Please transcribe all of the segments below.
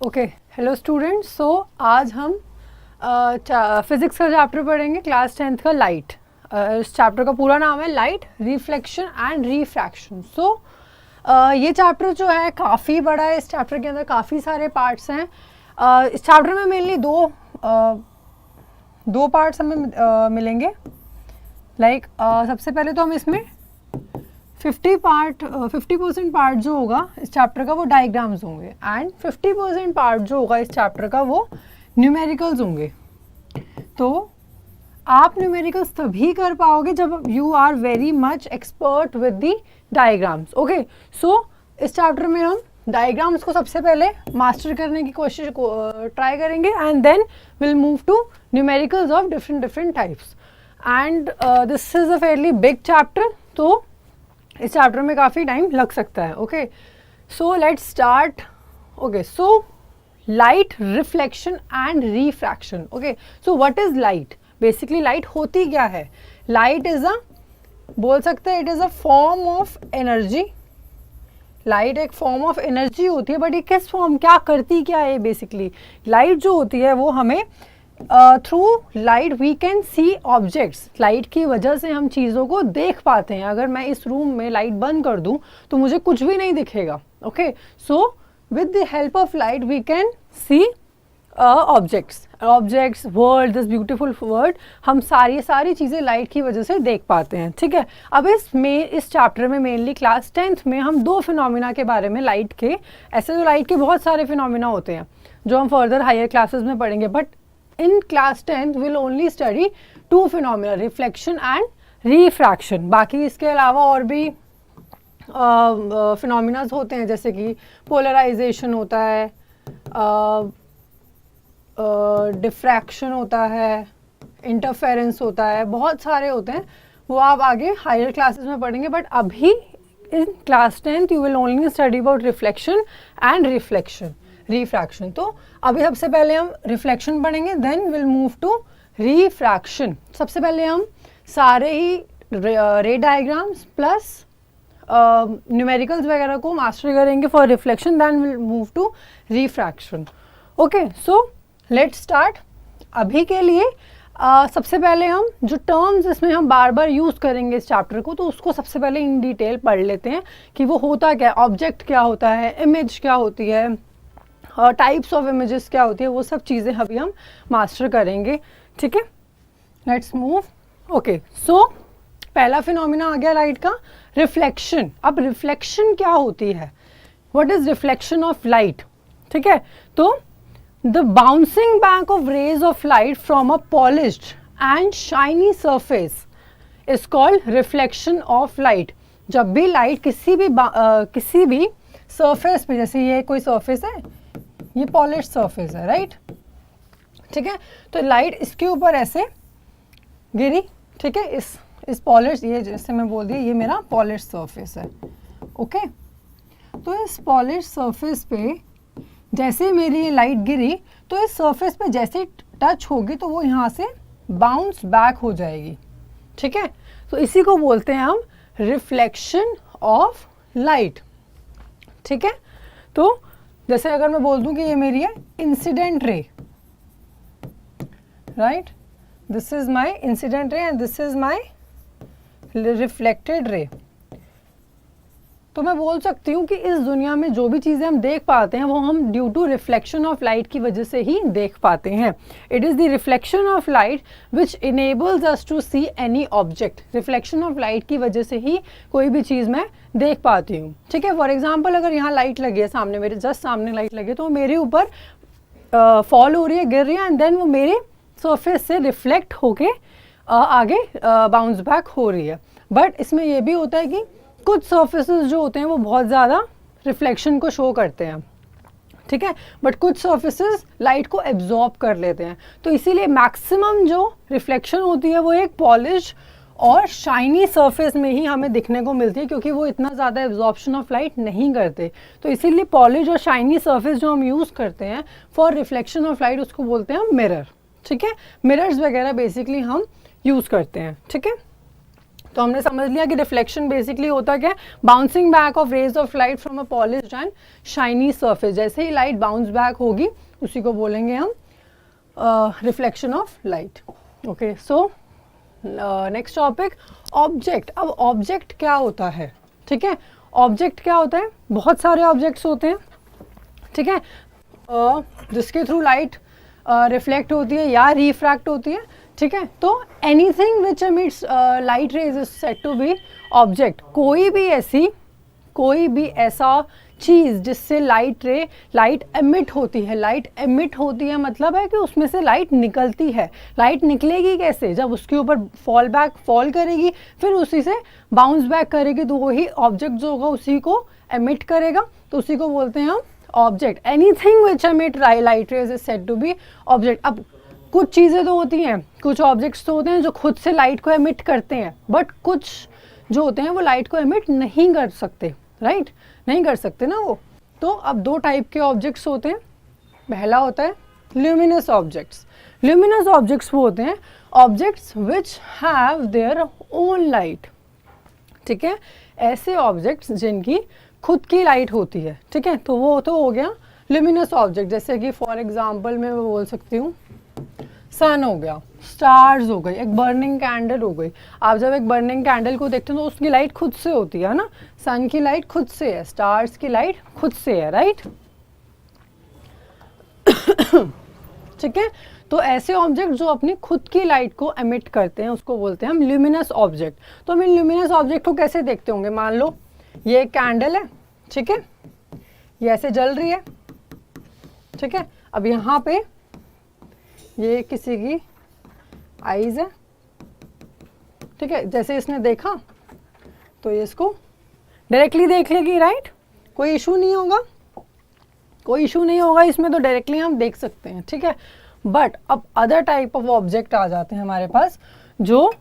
Okay, hello students. सो आज हम physics का चैप्टर पढ़ेंगे, क्लास 10th का लाइट। इस चैप्टर का पूरा नाम है लाइट, रिफ्लेक्शन एंड रिफ्रैक्शन। सो ये चैप्टर जो है काफ़ी बड़ा है। इस चैप्टर के अंदर काफ़ी सारे पार्ट्स हैं। इस चैप्टर में मेनली दो पार्ट्स हमें मिलेंगे। सबसे पहले तो हम इसमें 50% पार्ट जो होगा इस चैप्टर का वो डायग्राम्स होंगे, एंड 50% पार्ट जो होगा इस चैप्टर का वो न्यूमेरिकल्स होंगे। तो आप न्यूमेरिकल्स तभी कर पाओगे जब you are very much expert with the diagrams. Okay, so इस चैप्टर में हम डायग्राम्स को सबसे पहले मास्टर करने की कोशिश ट्राई करेंगे, and then will move to numericals of different types. And this is a fairly big chapter, तो इस चैप्टर में काफ़ी टाइम लग सकता है। Okay, so let's start. Okay, so light, reflection and refraction. Okay, so what is light? Basically light होती क्या है? लाइट इज अ, बोल सकते हैं, it is a form of energy. Light एक फॉर्म ऑफ एनर्जी होती है, बट ये किस फॉर्म, क्या करती क्या है? बेसिकली लाइट जो होती है वो हमें through light we can see objects. Light की वजह से हम चीज़ों को देख पाते हैं। अगर मैं इस रूम में लाइट बंद कर दूं तो मुझे कुछ भी नहीं दिखेगा। Okay, so with the help of light we can see objects, world, this beautiful world, हम सारी चीज़ें लाइट की वजह से देख पाते हैं। ठीक है, अब इस चैप्टर में मेनली क्लास 10th में हम दो फिनोमिना के बारे में, लाइट के, ऐसे तो लाइट के बहुत सारे फिनोमिना होते हैं जो हम फर्दर हायर क्लासेस में पढ़ेंगे, but in class 10th we'll only study two phenomena, reflection and refraction. बाकी इसके अलावा और भी फिनोमिना होते हैं, जैसे कि पोलराइजेशन होता है, डिफ्रैक्शन होता है, इंटरफेरेंस होता है, बहुत सारे होते हैं। वो आप आगे हायर क्लासेस में पढ़ेंगे, बट अभी in class 10th you will only study about reflection and refraction. तो अभी सबसे पहले हम रिफ्लेक्शन पढ़ेंगे, then will move to refraction. सबसे पहले हम सारे ही रे डायग्राम्स प्लस न्यूमेरिकल्स वगैरह को मास्टर करेंगे for reflection, then will move to refraction. Okay, so let's start. अभी के लिए सबसे पहले हम जो टर्म्स इसमें हम बार बार यूज़ करेंगे इस चैप्टर को, तो उसको सबसे पहले इन डिटेल पढ़ लेते हैं कि वो होता क्या है, ऑब्जेक्ट क्या होता है, इमेज क्या होती है, टाइप्स ऑफ इमेजेस क्या होती है, वो सब चीज़ें अभी हम मास्टर करेंगे। ठीक है, लेट्स मूव। ओके, सो पहला फिनोमिना आ गया लाइट का, रिफ्लेक्शन। अब रिफ्लेक्शन क्या होती है? What is reflection of light? ठीक है, तो the bouncing back of rays of light from a polished and shiny surface is called reflection of light. जब भी लाइट किसी भी सरफेस पे, जैसे ये कोई सरफेस है, ये पॉलिश सरफेस है, राइट? ठीक है, तो लाइट इसके ऊपर ऐसे गिरी। ठीक है, इस पॉलिश, ये जैसे मैं बोल दिया, ये मेरा पॉलिश सरफेस है। ओके, तो इस पॉलिश सरफेस पे जैसे मेरी ये लाइट गिरी, तो इस सरफेस पे जैसे टच होगी तो वो यहाँ से बाउंस बैक हो जाएगी। ठीक है, तो इसी को बोलते हैं हम रिफ्लेक्शन ऑफ लाइट। ठीक है, तो जैसे अगर मैं बोल दूं कि ये मेरी है incident ray, right, this is my incident ray and this is my reflected ray, तो मैं बोल सकती हूँ कि इस दुनिया में जो भी चीज़ें हम देख पाते हैं वो हम due to reflection of light की वजह से ही देख पाते हैं। It is the reflection of light which enables us to see any object. Reflection of light की वजह से ही कोई भी चीज़ मैं देख पाती हूँ। ठीक है, फॉर एग्जाम्पल अगर यहाँ लाइट लगी है सामने, मेरे जस्ट सामने लाइट लगी है, तो मेरे ऊपर फॉल हो रही है, गिर रही है, एंड देन वो मेरे सरफेस से रिफ्लेक्ट होके आगे बाउंस बैक हो रही है। बट इसमें यह भी होता है कि कुछ सर्फेसेस जो होते हैं वो बहुत ज़्यादा रिफ्लेक्शन को शो करते हैं। ठीक है, बट कुछ सर्फेसेस लाइट को एब्जॉर्ब कर लेते हैं। तो इसीलिए मैक्सिमम जो रिफ्लेक्शन होती है वो एक पॉलिश और शाइनी सरफेस में ही हमें दिखने को मिलती है, क्योंकि वो इतना ज़्यादा एब्जॉर्प्शन ऑफ लाइट नहीं करते। तो इसीलिए पॉलिश और शाइनी सरफेस जो हम यूज़ करते हैं फॉर रिफ्लेक्शन ऑफ लाइट, उसको बोलते हैं मिरर। ठीक है, मिरर्स वगैरह बेसिकली हम यूज़ करते हैं। ठीक है, तो हमने समझ लिया कि रिफ्लेक्शन बेसिकली होता क्या है, bouncing back of rays of light from a polished and shiny surface. जैसे ही लाइट बाउंस बैक होगी उसी को बोलेंगे हम reflection of light. Okay, so next topic object. अब ऑब्जेक्ट क्या होता है, ठीक है, ऑब्जेक्ट क्या होता है, बहुत सारे ऑब्जेक्ट्स होते हैं, ठीक है, जिसके थ्रू लाइट रिफ्लेक्ट होती है या रिफ्रैक्ट होती है, ठीक है। तो anything which emits light rays is said to be object. कोई भी ऐसा चीज़ जिससे लाइट एमिट होती है, लाइट एमिट होती है मतलब है कि उसमें से लाइट निकलती है। लाइट निकलेगी कैसे, जब उसके ऊपर फॉल करेगी, फिर उसी से बाउंस बैक करेगी, तो वही ऑब्जेक्ट जो होगा उसी को एमिट करेगा, तो उसी को बोलते हैं हम object. Anything which emit light rays is said to be object. अब कुछ चीज़ें तो होती हैं, कुछ ऑब्जेक्ट्स तो होते हैं जो खुद से लाइट को एमिट करते हैं, बट कुछ जो होते हैं वो लाइट को एमिट नहीं कर सकते, राइट, नहीं कर सकते ना वो। तो अब दो टाइप के ऑब्जेक्ट्स होते हैं। पहला होता है ल्यूमिनस ऑब्जेक्ट्स। ल्यूमिनस ऑब्जेक्ट्स वो होते हैं objects which have their own light, ठीक है, ऐसे ऑब्जेक्ट्स जिनकी खुद की लाइट होती है, ठीक है। तो वो तो हो गया ल्यूमिनस ऑब्जेक्ट। जैसे कि फॉर एग्जांपल मैं बोल सकती हूँ सन हो गया, स्टार्स हो गई, एक बर्निंग कैंडल हो गई। आप जब एक बर्निंग कैंडल को देखते हो तो उसकी लाइट खुद से होती है ना, सन की लाइट खुद से है, स्टार्स की लाइट खुद से है, राइट। ठीक है, तो ऐसे ऑब्जेक्ट जो अपनी खुद की लाइट को एमिट करते हैं उसको बोलते हैं हम ल्यूमिनस ऑब्जेक्ट। तो हम इन ल्यूमिनस ऑब्जेक्ट को कैसे देखते होंगे, मान लो ये एक कैंडल है, ठीक है, ये ऐसे जल रही है, ठीक है। अब यहाँ पे ये किसी की आईज है, ठीक है, जैसे इसने देखा तो ये इसको डायरेक्टली देख लेगी, राइट, कोई इशू नहीं होगा, कोई इशू नहीं होगा इसमें, तो डायरेक्टली हम देख सकते हैं, ठीक है। बट अब अदर टाइप ऑफ ऑब्जेक्ट आ जाते हैं हमारे पास, जो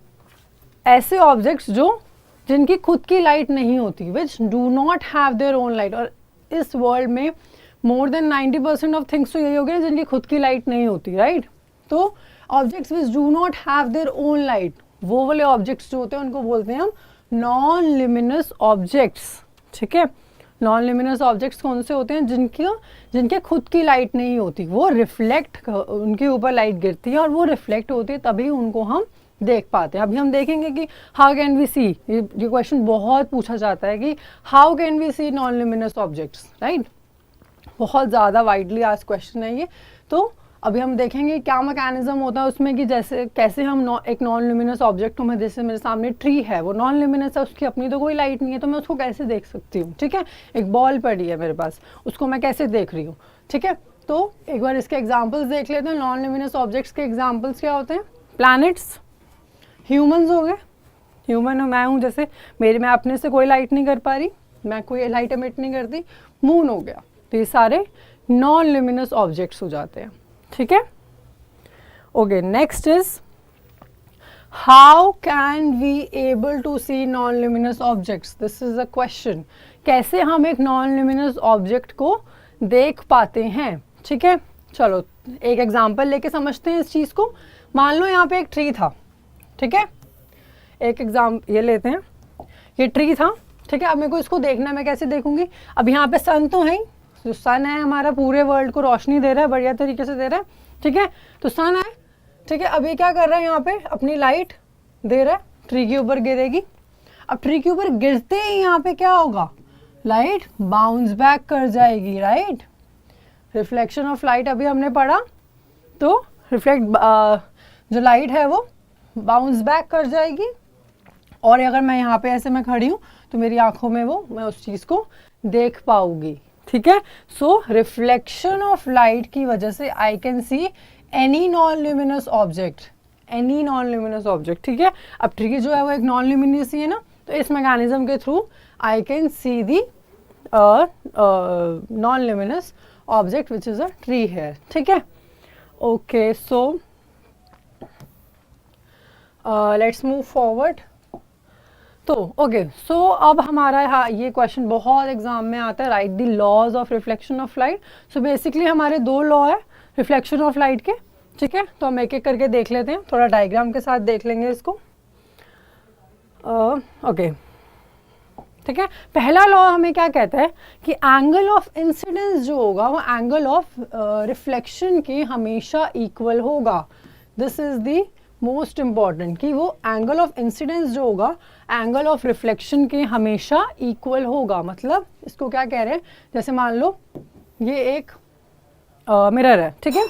ऐसे ऑब्जेक्ट्स जो जिनकी खुद की लाइट नहीं होती, which do not have their own light. और इस वर्ल्ड में मोर देन 90% ऑफ थिंग्स तो यही हो गए जिनकी खुद की लाइट नहीं होती, राइट। तो objects which do not have their own light, वो वाले ऑब्जेक्ट्स जो होते हैं उनको बोलते हैं हम नॉन ल्यूमिनस ऑब्जेक्ट्स, ठीक है। नॉन ल्यूमिनस ऑब्जेक्ट्स कौन से होते हैं, जिनके खुद की लाइट नहीं होती, वो रिफ्लेक्ट, उनके ऊपर लाइट गिरती है और वो रिफ्लेक्ट होती है, तभी उनको हम देख पाते हैं। अभी हम देखेंगे कि हाउ कैन वी सी, ये क्वेश्चन बहुत पूछा जाता है कि how can we see non luminous objects, right, बहुत ज़्यादा वाइडली आस्क्ड क्वेश्चन है ये। तो अभी हम देखेंगे क्या मैकेनिज्म होता है उसमें, कि जैसे कैसे हम एक नॉन ल्यूमिनस ऑब्जेक्ट को, मैं जैसे मेरे सामने ट्री है, वो नॉन ल्यूमिनस है, उसकी अपनी तो कोई लाइट नहीं है, तो मैं उसको कैसे देख सकती हूँ, ठीक है। एक बॉल पड़ी है मेरे पास, उसको मैं कैसे देख रही हूँ, ठीक है। तो एक बार इसके एग्जाम्पल्स देख लेते हैं। नॉन ल्यूमिनस ऑब्जेक्ट्स के एग्जाम्पल्स क्या होते हैं, प्लैनेट्स, ह्यूमन्स हो गए, ह्यूमन मैं हूँ, जैसे मैं अपने से कोई लाइट नहीं कर पा रही, मैं कोई लाइट एमिट नहीं करती, मून हो गया, तो ये सारे नॉन ल्यूमिनस ऑब्जेक्ट्स हो जाते हैं, ठीक है। Okay, next is how can we able to see non luminous objects, this is a question. कैसे हम एक नॉन ल्यूमिनस ऑब्जेक्ट को देख पाते हैं, ठीक है। चलो एक एग्जांपल लेके समझते हैं इस चीज़ को। मान लो यहाँ पे एक ट्री था, ठीक है, एक ये लेते हैं, ये ट्री था, ठीक है। अब मेरे को इसको देखना है, मैं कैसे देखूंगी, अब यहाँ पे सन तो है ही, जो सन है हमारा पूरे वर्ल्ड को रोशनी दे रहा है, बढ़िया तरीके से दे रहा है, ठीक है, तो सन है, ठीक है। अब ये क्या कर रहा है, यहाँ पे अपनी लाइट दे रहा है, ट्री के ऊपर गिरेगी। अब ट्री के ऊपर गिरते ही यहाँ पे क्या होगा, लाइट बाउंस बैक कर जाएगी, राइट, रिफ्लेक्शन ऑफ लाइट अभी हमने पढ़ा, तो जो लाइट है वो बाउंस बैक कर जाएगी। और अगर मैं यहाँ पे ऐसे मैं खड़ी हूँ तो मेरी आंखों में मैं उस चीज़ को देख पाऊंगी, ठीक है। सो रिफ्लेक्शन ऑफ लाइट की वजह से आई can see any non luminous object, any non luminous object, ठीक है। अब ट्री जो है वो एक नॉन ल्यूमिनस ही है ना, तो इस मैकेनिज्म के through I can see the non luminous object which is a tree here, ठीक है। Okay, so let's move forward. तो ओके, सो अब हमारा ये क्वेश्चन बहुत एग्जाम में आता है, right the laws of reflection of light. So basically हमारे दो लॉ है रिफ्लेक्शन ऑफ लाइट के, ठीक है। तो हम एक एक करके देख लेते हैं, थोड़ा डायग्राम के साथ देख लेंगे इसको। ओके, ठीक है। पहला लॉ हमें क्या कहता है कि एंगल ऑफ इंसिडेंस जो होगा वो एंगल ऑफ रिफ्लेक्शन के हमेशा इक्वल होगा। This is the most important कि वो एंगल ऑफ इंसिडेंस जो होगा एंगल ऑफ रिफ्लेक्शन के हमेशा इक्वल होगा। मतलब इसको क्या कह रहे हैं, जैसे मान लो ये एक मिरर है, ठीक है,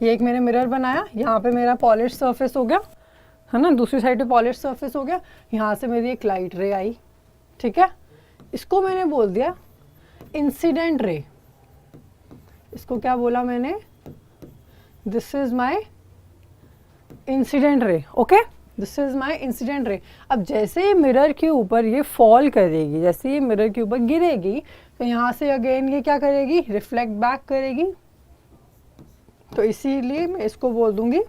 ये एक मैंने मिरर बनाया, यहाँ पे मेरा पॉलिश सरफेस हो गया है ना, दूसरी साइड पे पॉलिश सरफेस हो गया, यहाँ से मेरी एक लाइट रे आई, ठीक है, इसको मैंने बोल दिया इंसिडेंट रे। इसको क्या बोला मैंने, this is my incident ray, okay, this is my incident ray. अब जैसे ही मिरर के ऊपर ये फॉल करेगी, जैसे ये मिरर के ऊपर गिरेगी, तो यहाँ से अगेन ये क्या करेगी, रिफ्लेक्ट बैक करेगी। तो इसीलिए मैं इसको बोल दूंगी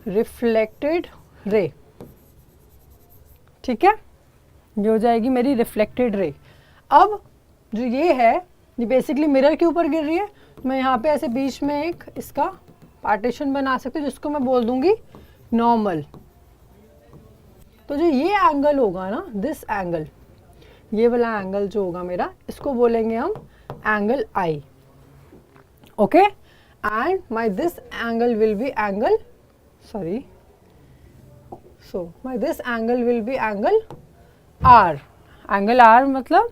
रिफ्लेक्टेड रे, ठीक है, ये हो जाएगी मेरी रिफ्लेक्टेड रे। अब जो ये है ये बेसिकली मिरर के ऊपर गिर रही है, तो मैं यहाँ पे ऐसे बीच में एक इसका पार्टीशन बना सकती हूँ जिसको मैं बोल दूंगी नॉर्मल। तो जो ये एंगल होगा ना, दिस एंगल, ये वाला एंगल जो होगा मेरा, इसको बोलेंगे हम angle I, okay, and my this angle will be angle, sorry, so my this angle will be angle R. Angle R मतलब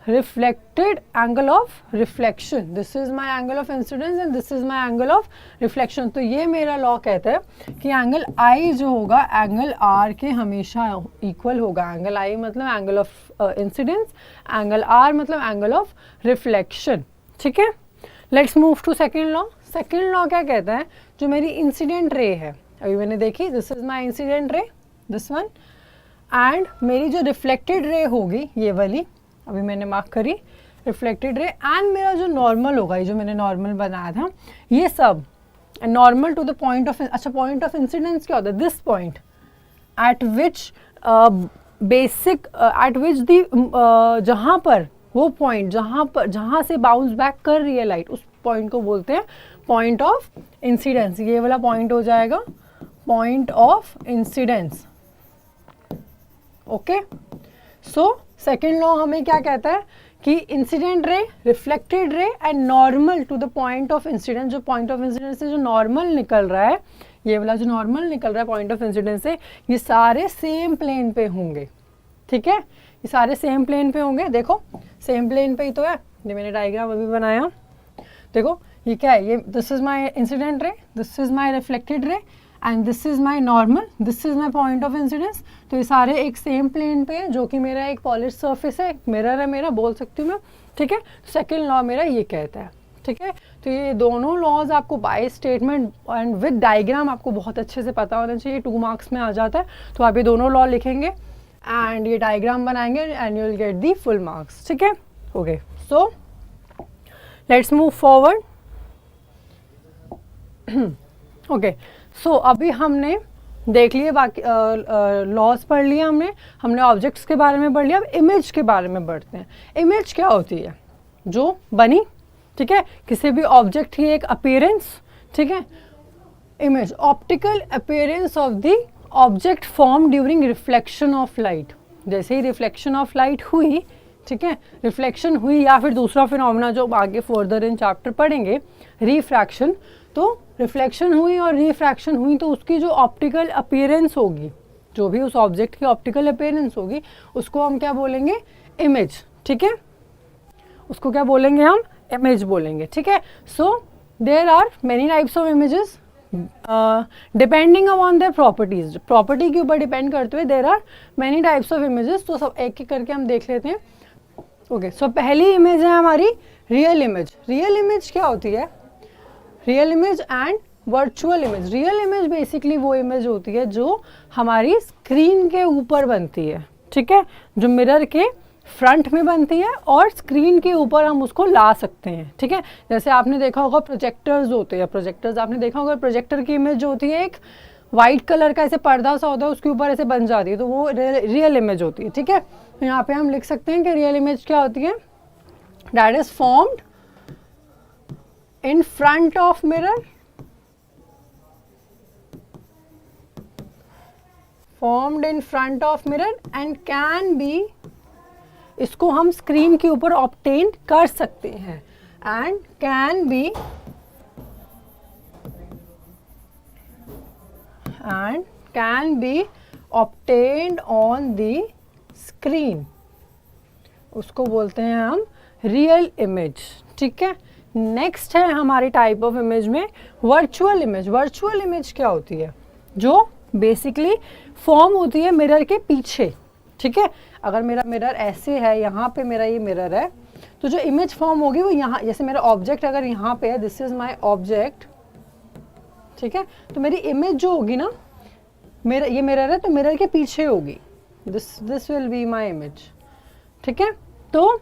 reflected angle of reflection. This is my angle of incidence and this is my angle of reflection. तो ये मेरा law कहता है कि angle I जो होगा angle R के हमेशा इक्वल होगा। एंगल I मतलब angle of incidence, angle R मतलब एंगल ऑफ रिफ्लेक्शन, ठीक है। Let's move to second law. Second law क्या कहता है, जो मेरी इंसिडेंट रे है, अभी मैंने देखी, this is my incident ray, this one, and मेरी जो रिफ्लेक्टेड रे होगी ये वाली, अभी मैंने मार्क करी रिफ्लेक्टेड रे, एंड मेरा जो नॉर्मल होगा, ये जो मैंने नॉर्मल बनाया था, ये सब normal to the point of, अच्छा पॉइंट ऑफ इंसिडेंस क्या होता है, this point at which basic at which the जहाँ पर वो पॉइंट जहाँ से बाउंस बैक कर रही है लाइट, उस पॉइंट को बोलते हैं पॉइंट ऑफ इंसिडेंस। ये वाला पॉइंट हो जाएगा point of incidence, okay. So second law हमें क्या कहता है कि incident ray, reflected ray and normal to the point of incidence, जो पॉइंट ऑफ इंसिडेंस से जो नॉर्मल निकल रहा है, ये वाला जो नॉर्मल निकल रहा है पॉइंट ऑफ इंसिडेंस से, ये सारे सेम प्लेन पे होंगे, ठीक है, ये सारे सेम प्लेन पे होंगे। देखो सेम प्लेन पे ही तो है, ये मैंने डायग्राम अभी बनाया, देखो ये क्या है, ये this is my incident ray, this is my reflected ray and this is my normal, this is my point of incidence. तो ये सारे एक सेम प्लेन पे है, जो कि मेरा एक पॉलिश सरफेस है, मिरर है मेरा, बोल सकती हूँ मैं, ठीक है। सेकेंड लॉ मेरा ये कहता है, ठीक है। तो ये दोनों लॉज आपको by statement and with diagram आपको बहुत अच्छे से पता होना चाहिए, 2 मार्क्स में आ जाता है। तो आप ये दोनों लॉ लिखेंगे एंड ये डायग्राम बनाएंगे and you will get the full marks, ठीक है, okay. So let's move forward, okay. सो अभी हमने देख लिए, बाकी लॉज पढ़ लिया हमने ऑब्जेक्ट्स के बारे में पढ़ लिया। अब इमेज के बारे में बढ़ते हैं। इमेज क्या होती है, जो बनी, ठीक है, किसी भी ऑब्जेक्ट की एक अपीयरेंस, ठीक है। Image, optical appearance of the object form during reflection of light. जैसे ही रिफ्लेक्शन ऑफ लाइट हुई, ठीक है, रिफ्लेक्शन हुई, या फिर दूसरा फिनोमेना जो आगे फर्दर इन चैप्टर पढ़ेंगे, रिफ्रैक्शन। तो रिफ्लेक्शन हुई और रिफ्रैक्शन हुई, तो उसकी जो ऑप्टिकल अपीयरेंस होगी, जो भी उस ऑब्जेक्ट की ऑप्टिकल अपीयरेंस होगी, उसको हम क्या बोलेंगे, इमेज, ठीक है, उसको क्या बोलेंगे हम, इमेज बोलेंगे, ठीक है। So there are many types of images depending upon their properties, property के ऊपर डिपेंड करते हुए there are many types of images. तो सब एक एक करके हम देख लेते हैं, ओके। सो पहली इमेज है हमारी रियल इमेज। रियल इमेज क्या होती है, real image and virtual image. Real image basically वो इमेज होती है जो हमारी स्क्रीन के ऊपर बनती है, ठीक है, जो मिरर के फ्रंट में बनती है और स्क्रीन के ऊपर हम उसको ला सकते हैं, ठीक है। जैसे आपने देखा होगा प्रोजेक्टर्स होते हैं, प्रोजेक्टर्स आपने देखा होगा, प्रोजेक्टर की इमेज जो होती है एक वाइट कलर का ऐसे पर्दा सा होता है, उसके ऊपर ऐसे बन जाती है, तो वो रियल इमेज होती है, ठीक है। तो यहाँ पे हम लिख सकते हैं कि रियल इमेज क्या होती है, that is formed in front of mirror, formed in front of mirror and can be, इसको हम स्क्रीन के ऊपर ऑब्टेन कर सकते हैं, and can be obtained on the screen, उसको बोलते हैं हम रियल इमेज। ठीक है, नेक्स्ट है हमारी टाइप ऑफ इमेज में वर्चुअल इमेज। वर्चुअल इमेज क्या होती है? जो बेसिकली फॉर्म होती है मिरर के पीछे। ठीक है, अगर मेरा मिरर ऐसे है, यहाँ पे मेरा ये मिरर है, तो जो इमेज फॉर्म होगी वो यहाँ, जैसे मेरा ऑब्जेक्ट अगर यहाँ पे है, दिस इज माय ऑब्जेक्ट, ठीक है, तो मेरी इमेज जो होगी ना, मेरा ये मिरर है तो मिरर के पीछे होगी, this will be my image. ठीक है, तो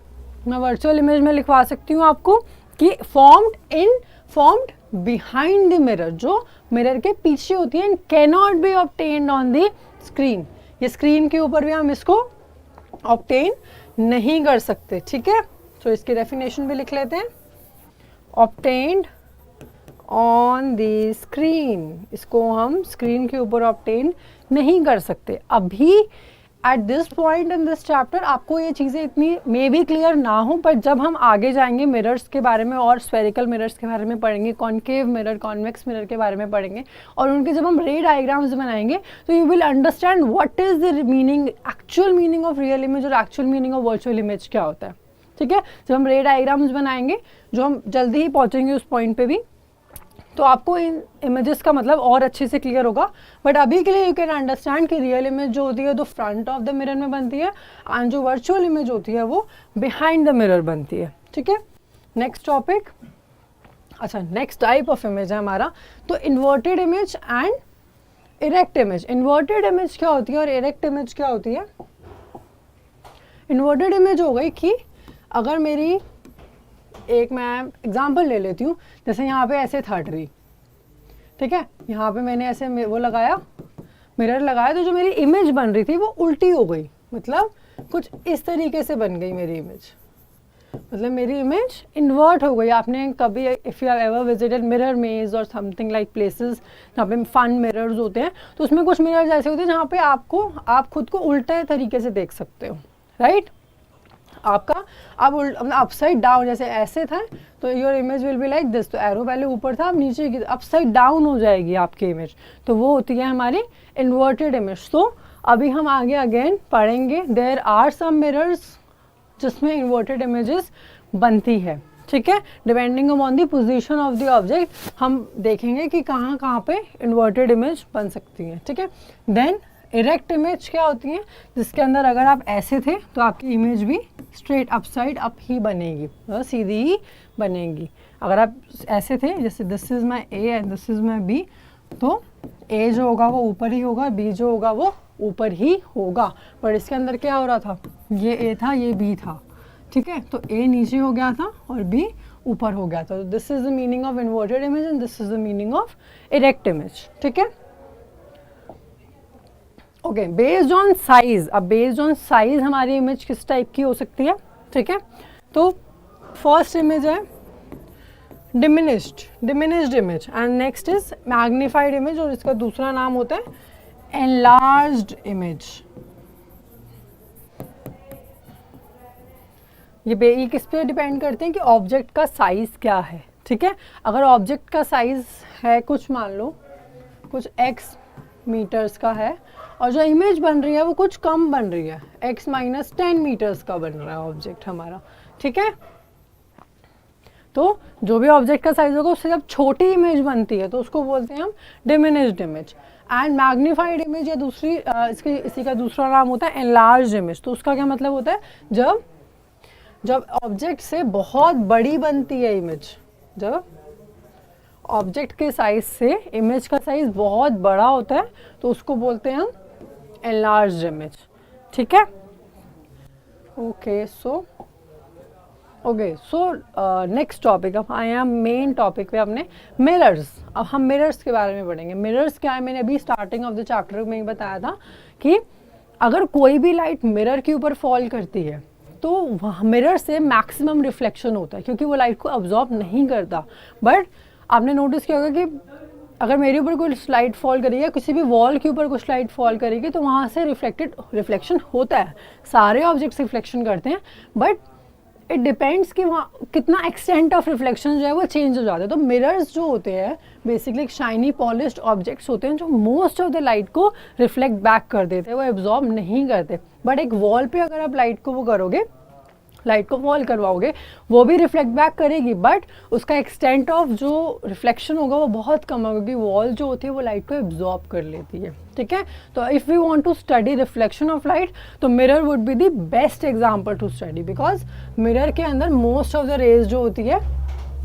मैं वर्चुअल इमेज में लिखवा सकती हूँ आपको कि फॉर्म्ड बिहाइंड द मिरर, जो मिरर के पीछे होती है, and cannot be obtained on the screen, ये स्क्रीन के ऊपर भी हम इसको ऑब्टेन नहीं कर सकते। ठीक है, तो इसकी डेफिनेशन भी लिख लेते हैं, ऑब्टेन्ड ऑन द स्क्रीन, इसको हम स्क्रीन के ऊपर ऑब्टेन नहीं कर सकते। अभी at this point in this chapter आपको ये चीज़ें इतनी मे बी क्लियर ना हो, पर जब हम आगे जाएंगे मिरर्स के बारे में और स्फेरिकल मिरर्स के बारे में पढ़ेंगे, कॉन्केव मिरर, कॉन्वेक्स मिरर के बारे में पढ़ेंगे, और उनके जब हम रे डायग्राम्स बनाएंगे तो you will understand what is the meaning, actual meaning of real image और actual meaning of virtual image क्या होता है। ठीक है, जब हम रे डायग्राम्स बनाएंगे, जो हम जल्दी ही पहुँचेंगे उस पॉइंट पर भी, तो आपको इन इमेजेस का मतलब और अच्छे से क्लियर होगा। बट अभी के लिए यू कैन अंडरस्टैंड कि रियल इमेज जो होती है तो फ्रंट ऑफ द मिरर में बनती है, एंड जो वर्चुअल इमेज होती है वो बिहाइंड द मिरर बनती है। ठीक है, नेक्स्ट टॉपिक, अच्छा नेक्स्ट टाइप ऑफ इमेज है हमारा तो inverted image and erect image. Inverted image क्या होती है और इरेक्ट इमेज क्या होती है? इन्वर्टेड इमेज हो गई कि अगर मेरी, एक मैं एग्जांपल ले लेती हूँ, जैसे यहाँ पे ऐसे था ट्री, ठीक है, यहाँ पे मैंने ऐसे वो लगाया, मिरर लगाया, तो जो मेरी इमेज बन रही थी वो उल्टी हो गई, मतलब कुछ इस तरीके से बन गई मेरी इमेज, मतलब मेरी इमेज इन्वर्ट हो गई। आपने कभी, if you have ever visited mirror मेज और समथिंग लाइक प्लेसेस जहाँ पे फन मिरर्स होते हैं, तो उसमें कुछ मिरर्स ऐसे होते हैं जहाँ पे आप खुद को उल्टे तरीके से देख सकते हो, राइट? आपका अब अपसाइड डाउन, जैसे ऐसे था तो your image will be like this, तो एरो पहले ऊपर था, अब नीचे की अपसाइड डाउन हो जाएगी आपकी इमेज, तो वो होती है हमारी इन्वर्टेड इमेज। तो अभी हम आगे अगेन पढ़ेंगे, देयर आर सम मिरर्स जिसमें इन्वर्टेड इमेजेस बनती है। ठीक है, depending on the position of the object हम देखेंगे कि कहाँ कहाँ पे इन्वर्टेड इमेज बन सकती है। ठीक है, देन इरेक्ट इमेज क्या होती है, जिसके अंदर अगर आप ऐसे थे तो आपकी इमेज भी स्ट्रेट अपसाइड अप ही बनेगी, सीधी ही बनेगी। अगर आप ऐसे थे, जैसे this is my A and this is my B, तो ए जो होगा वो ऊपर ही होगा, बी जो होगा वो ऊपर ही होगा। पर इसके अंदर क्या हो रहा था, ये ए था, ये बी था, ठीक है, तो ए नीचे हो गया था और बी ऊपर हो गया था। तो this is the meaning of inverted image and this is the meaning of erect image. ठीक है, ओके, बेस्ड ऑन साइज। अब बेस्ड ऑन साइज हमारी इमेज किस टाइप की हो सकती है? ठीक है, तो फर्स्ट इमेज है diminished image, and next is magnified image, और इसका दूसरा नाम होता है एनलार्ज्ड इमेज। ये किस पे डिपेंड करते हैं कि ऑब्जेक्ट का साइज क्या है। ठीक है, अगर ऑब्जेक्ट का साइज है कुछ, मान लो कुछ x मीटर्स का है, और जो इमेज बन रही है वो कुछ कम बन रही है, x - 10 मीटर्स का बन रहा है ऑब्जेक्ट हमारा। ठीक है, तो जो भी ऑब्जेक्ट का साइज होगा उससे जब छोटी इमेज बनती है तो उसको बोलते हैं हम diminished image. And magnified image या दूसरी इसी का दूसरा नाम होता है एनलार्ज्ड इमेज। तो उसका क्या मतलब होता है, जब ऑब्जेक्ट से बहुत बड़ी बनती है इमेज, जब ऑब्जेक्ट के साइज से इमेज का साइज बहुत बड़ा होता है तो उसको बोलते हैं हम एनलार्ज्ड इमेज। ठीक है, ओके, सो नेक्स्ट टॉपिक, अब आए हैं मेन टॉपिक पे अपने, मिरर्स। अब हम मिरर्स के बारे में पढ़ेंगे। मिरर्स क्या है, मैंने अभी स्टार्टिंग ऑफ द चैप्टर में ही बताया था कि अगर कोई भी लाइट मिरर के ऊपर फॉल करती है तो वहाँ मिरर से मैक्सिमम रिफ्लेक्शन होता है, क्योंकि वो लाइट को अब्जॉर्ब नहीं करता। बट आपने नोटिस किया होगा कि अगर मेरे ऊपर कोई लाइट फॉल करेगी या किसी भी वॉल के ऊपर कुछ लाइट फॉल करेगी तो वहाँ से रिफ्लेक्शन होता है, सारे ऑब्जेक्ट्स रिफ्लेक्शन करते हैं, बट इट डिपेंड्स कि वहाँ कितना एक्सटेंट ऑफ रिफ्लेक्शन जो है वो चेंज हो जाता है। तो मिरर्स जो होते हैं बेसिकली शाइनी पॉलिश्ड ऑब्जेक्ट्स होते हैं जो मोस्ट ऑफ द लाइट को रिफ्लेक्ट बैक कर देते हैं, वो एब्जॉर्ब नहीं करते। बट एक वॉल पे अगर आप लाइट को वो करोगे, लाइट को फॉल करवाओगे, वो भी रिफ्लेक्ट बैक करेगी, बट उसका एक्सटेंट ऑफ जो रिफ्लेक्शन होगा वो बहुत कम होगा, क्योंकि वॉल जो होती है वो लाइट को एब्जॉर्ब कर लेती है। ठीक है, तो if we want to study reflection of light तो mirror would be the best example to study, because mirror के अंदर मोस्ट ऑफ द रेज जो होती है,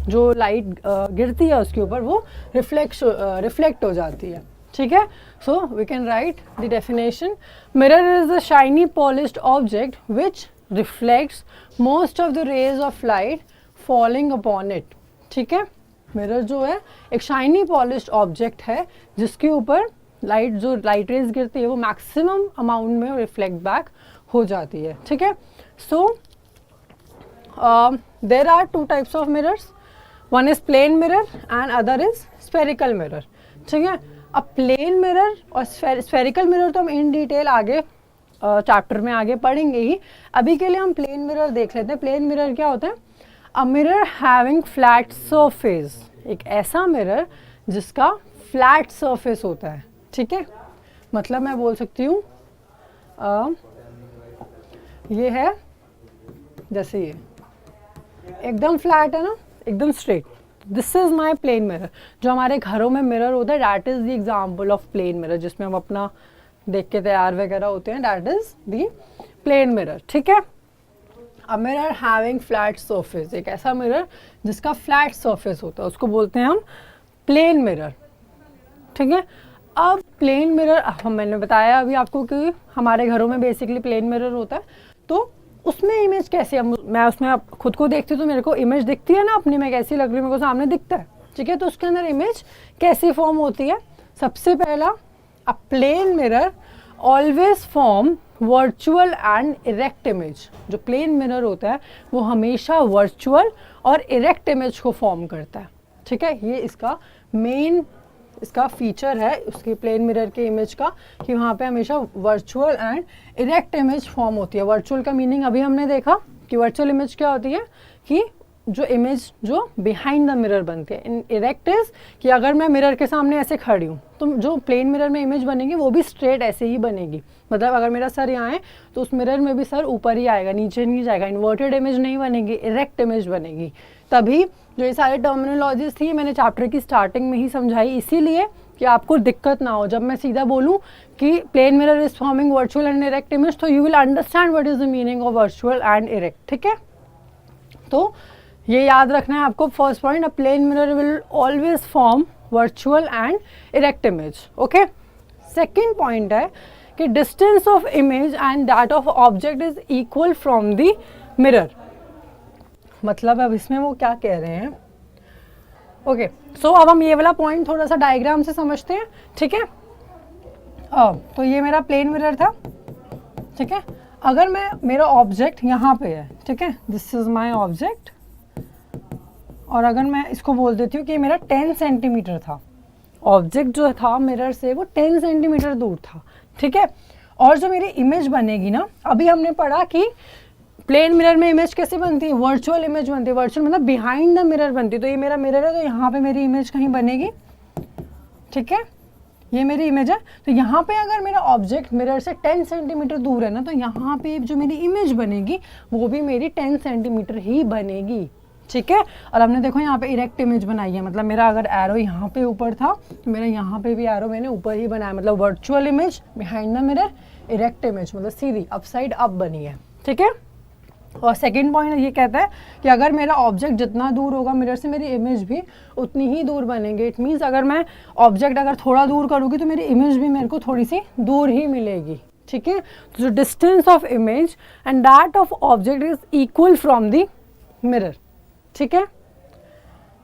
जो लाइट गिरती है उसके ऊपर, वो रिफ्लेक्ट हो जाती है। ठीक है, so we can write the definition, mirror is a shiny polished object which reflects most of the rays of light falling upon it। ठीक है, मिरर जो है एक शाइनी पॉलिश्ड ऑब्जेक्ट है जिसके ऊपर लाइट रेज गिरती है वो मैक्सिमम अमाउंट में रिफ्लेक्ट बैक हो जाती है। ठीक है, so there are two types of mirrors, one is plane mirror and other is spherical mirror. ठीक है, अब प्लेन मिरर और स्फेरिकल मिरर तो हम इन डिटेल आगे चैप्टर में आगे पढ़ेंगे ही। अभी के लिए हम प्लेन मिरर देख लेते हैं। प्लेन मिरर क्या होता है? A mirror having flat surface, एक ऐसा मिरर जिसका फ्लैट सरफेस होता है। ठीक है, मतलब मैं बोल सकती हूँ ये है जैसे ये एकदम फ्लैट है ना, एकदम straight, this is my plane mirror. जो हमारे घरों में मिरर होता है that is the example of plane mirror, जिसमें हम अपना देख के तैयार वगैरह होते हैं, that is the plane mirror. ठीक है, a mirror having flat surface, एक ऐसा मिरर जिसका फ्लैट सरफेस होता है उसको बोलते हैं हम प्लेन मिरर। ठीक है, अब प्लेन मिरर मैंने बताया अभी आपको कि हमारे घरों में बेसिकली प्लेन मिरर होता है, तो उसमें इमेज कैसे, मैं उसमें खुद को देखती हूँ तो मेरे को इमेज दिखती है ना अपनी, मैं कैसी लग रही हूँ मेरे को सामने दिखता है। ठीक है, तो उसके अंदर इमेज कैसी फॉर्म होती है? सबसे पहला, a plane mirror always form virtual and erect image. जो प्लेन मिरर होता है वो हमेशा वर्चुअल और इरेक्ट इमेज को फॉर्म करता है। ठीक है, ये इसका मेन इसका फीचर है उसकी प्लेन मिरर के इमेज का, कि वहाँ पे हमेशा virtual and erect image form होती है। वर्चुअल का मीनिंग अभी हमने देखा कि वर्चुअल इमेज क्या होती है, कि जो इमेज जो बिहाइंड द मिरर बनती है। इन इरेक्ट इज कि अगर मैं मिरर के सामने ऐसे खड़ी हूँ तो जो प्लेन मिरर में इमेज बनेगी वो भी स्ट्रेट ऐसे ही बनेगी, मतलब अगर मेरा सर यहाँ है तो उस मिरर में भी सर ऊपर ही आएगा, नीचे नहीं जाएगा, इन्वर्टेड इमेज नहीं बनेगी, इरेक्ट इमेज बनेगी। तभी जो ये सारे टर्मिनोलॉजीज थी मैंने चैप्टर की स्टार्टिंग में ही समझाई, इसीलिए कि आपको दिक्कत ना हो। जब मैं सीधा बोलूँ कि plane mirror is forming virtual and erect image, तो you will understand what is the meaning of virtual and erect. ठीक है, तो ये याद रखना है आपको। First point, a plane mirror will always form virtual and erect image. Okay, second point है कि distance of image and that of object is equal from the mirror. मतलब अब इसमें वो क्या कह रहे हैं? ओके, सो अब हम ये वाला पॉइंट थोड़ा सा डायग्राम से समझते हैं। ठीक है, तो ये मेरा प्लेन मिरर था। ठीक है, अगर मेरा ऑब्जेक्ट यहाँ पे है, ठीक है, दिस इज माई ऑब्जेक्ट, और अगर मैं इसको बोल देती हूँ कि मेरा 10 सेंटीमीटर था, ऑब्जेक्ट जो था मिरर से वो 10 सेंटीमीटर दूर था। ठीक है, और जो मेरी इमेज बनेगी ना, अभी हमने पढ़ा कि प्लेन मिरर में इमेज कैसे बनती है? वर्चुअल इमेज बनती है। वर्चुअल मतलब बिहाइंड द मिरर बनती है। तो ये मेरा मिरर है तो यहाँ पे मेरी इमेज कहीं बनेगी। ठीक है, ये मेरी इमेज है, तो यहाँ पे अगर मेरा ऑब्जेक्ट मिरर से 10 सेंटीमीटर दूर है ना, तो यहाँ पे जो मेरी इमेज बनेगी वो भी मेरी 10 सेंटीमीटर ही बनेगी। ठीक है, और हमने देखो यहाँ पे इरेक्ट इमेज बनाई है, मतलब मेरा अगर एरो यहाँ पे ऊपर था तो मेरा यहाँ पे भी एरो मैंने ऊपर ही बनाया, मतलब virtual image behind the mirror, erect image मतलब सीधी अपसाइड अप बनी है। ठीक है, और सेकंड पॉइंट ये कहता है कि अगर मेरा ऑब्जेक्ट जितना दूर होगा मिरर से, मेरी इमेज भी उतनी ही दूर बनेगी। इट मीन्स अगर मैं ऑब्जेक्ट अगर थोड़ा दूर करूँगी तो मेरी इमेज भी मेरे को थोड़ी सी दूर ही मिलेगी। ठीक है, तो जो distance of image and that of object is equal from the mirror. ठीक है,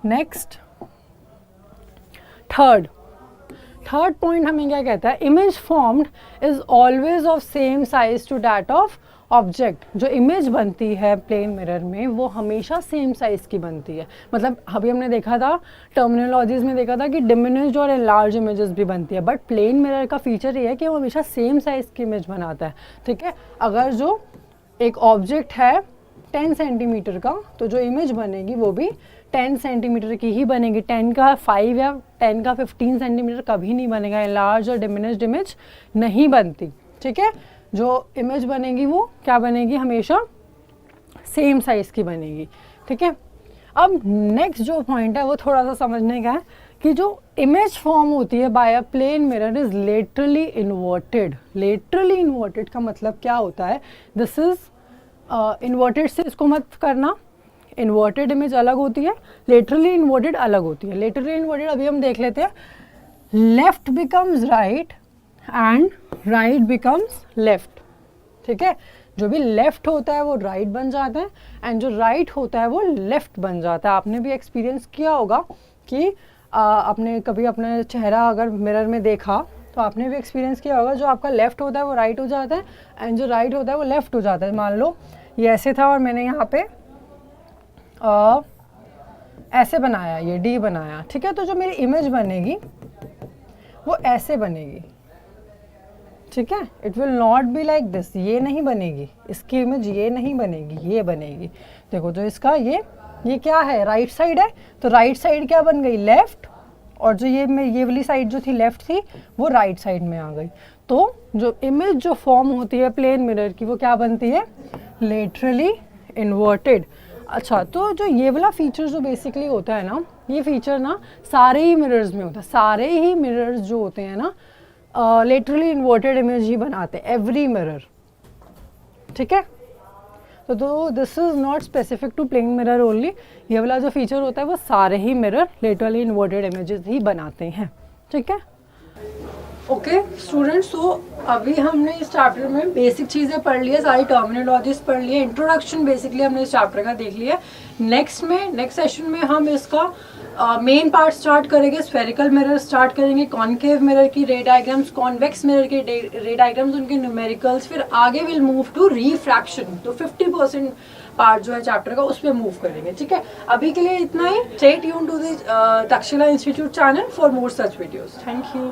नेक्स्ट थर्ड पॉइंट हमें क्या कहता है? Image formed is always of same size to that of object, जो इमेज बनती है प्लेन मिरर में, वो हमेशा सेम साइज़ की बनती है। मतलब अभी हमने देखा था, टर्मिनोलॉजीज़ में देखा था कि डिमिनिश्ड और लार्ज इमेजेस भी बनती है, बट प्लेन मिरर का फीचर ये है कि वो हमेशा सेम साइज़ की इमेज बनाता है। ठीक है, अगर जो एक ऑब्जेक्ट है 10 सेंटीमीटर का, तो जो इमेज बनेगी वो भी 10 सेंटीमीटर की ही बनेगी। 10 का 5 या 10 का 15 सेंटीमीटर कभी नहीं बनेगा। लार्ज और डिमिनिश्ड इमेज नहीं बनती। ठीक है, जो इमेज बनेगी वो क्या बनेगी, हमेशा सेम साइज़ की बनेगी। ठीक है, अब नेक्स्ट जो पॉइंट है वो थोड़ा सा समझने का है कि जो इमेज फॉर्म होती है by a plane mirror is laterally inverted. Laterally inverted का मतलब क्या होता है, दिस इज इन्वर्टेड से इसको मत करना, इन्वर्टेड इमेज अलग होती है, लेटरली इन्वर्टेड अलग होती है। लेटरली इन्वर्टेड अभी हम देख लेते हैं, left becomes right and right becomes left. ठीक है, जो भी लेफ्ट होता है वो राइट बन जाता है एंड जो राइट होता है वो लेफ्ट बन जाता है। आपने भी एक्सपीरियंस किया होगा कि आपने कभी अपना चेहरा अगर मिरर में देखा तो आपने भी एक्सपीरियंस किया होगा, जो आपका लेफ्ट होता है वो राइट हो जाता है एंड जो राइट होता है वो लेफ्ट हो जाता है। मान लो ये ऐसे था और मैंने यहाँ पे ऐसे बनाया, ये डी बनाया। ठीक है, तो जो मेरी इमेज बनेगी वो ऐसे बनेगी। ठीक है, it will not be like this, ये नहीं बनेगी, इसकी इमेज ये नहीं बनेगी, ये बनेगी। देखो जो इसका ये क्या है, राइट साइड है, तो राइट साइड क्या बन गई, लेफ्ट, और जो ये वाली साइड जो थी लेफ्ट थी वो राइट साइड में आ गई। तो जो इमेज जो फॉर्म होती है प्लेन मिरर की वो क्या बनती है, लेटरली इन्वर्टेड। अच्छा, तो जो ये वाला फीचर जो बेसिकली होता है ना, ये फीचर ना सारे ही मिरर्स में होता है। सारे ही मिरर्स जो होते हैं ना लेटरली इन्वर्टेड इमेज ही बनाते हैं, एवरी मिरर। ठीक है, तो this is not specific to plane mirror only. ये वाला जो फीचर होता है वो सारे ही मिरर लेटरली इन्वर्टेड इमेजेस ही बनाते हैं। ठीक है, ओके स्टूडेंट्स, तो अभी हमने इस चैप्टर में बेसिक चीज़ें पढ़ ली है, सारी टर्मिनोलॉजीज पढ़ ली है, इंट्रोडक्शन बेसिकली हमने इस चैप्टर का देख लिया। नेक्स्ट सेशन में हम इसका मेन पार्ट स्टार्ट करेंगे, स्फेरिकल मिरर स्टार्ट करेंगे, कॉन्केव मिरर की रे डायग्राम्स, कॉन्वेक्स मिरर के रे डायग्राम्स, उनके न्यूमेरिकल्स, फिर आगे विल मूव टू रिफ्रैक्शन। तो 50% पार्ट जो है चैप्टर का उस पर मूव करेंगे। ठीक है, अभी के लिए इतना ही। Stay tuned to the Takshashila institute channel for more such videos. Thank you.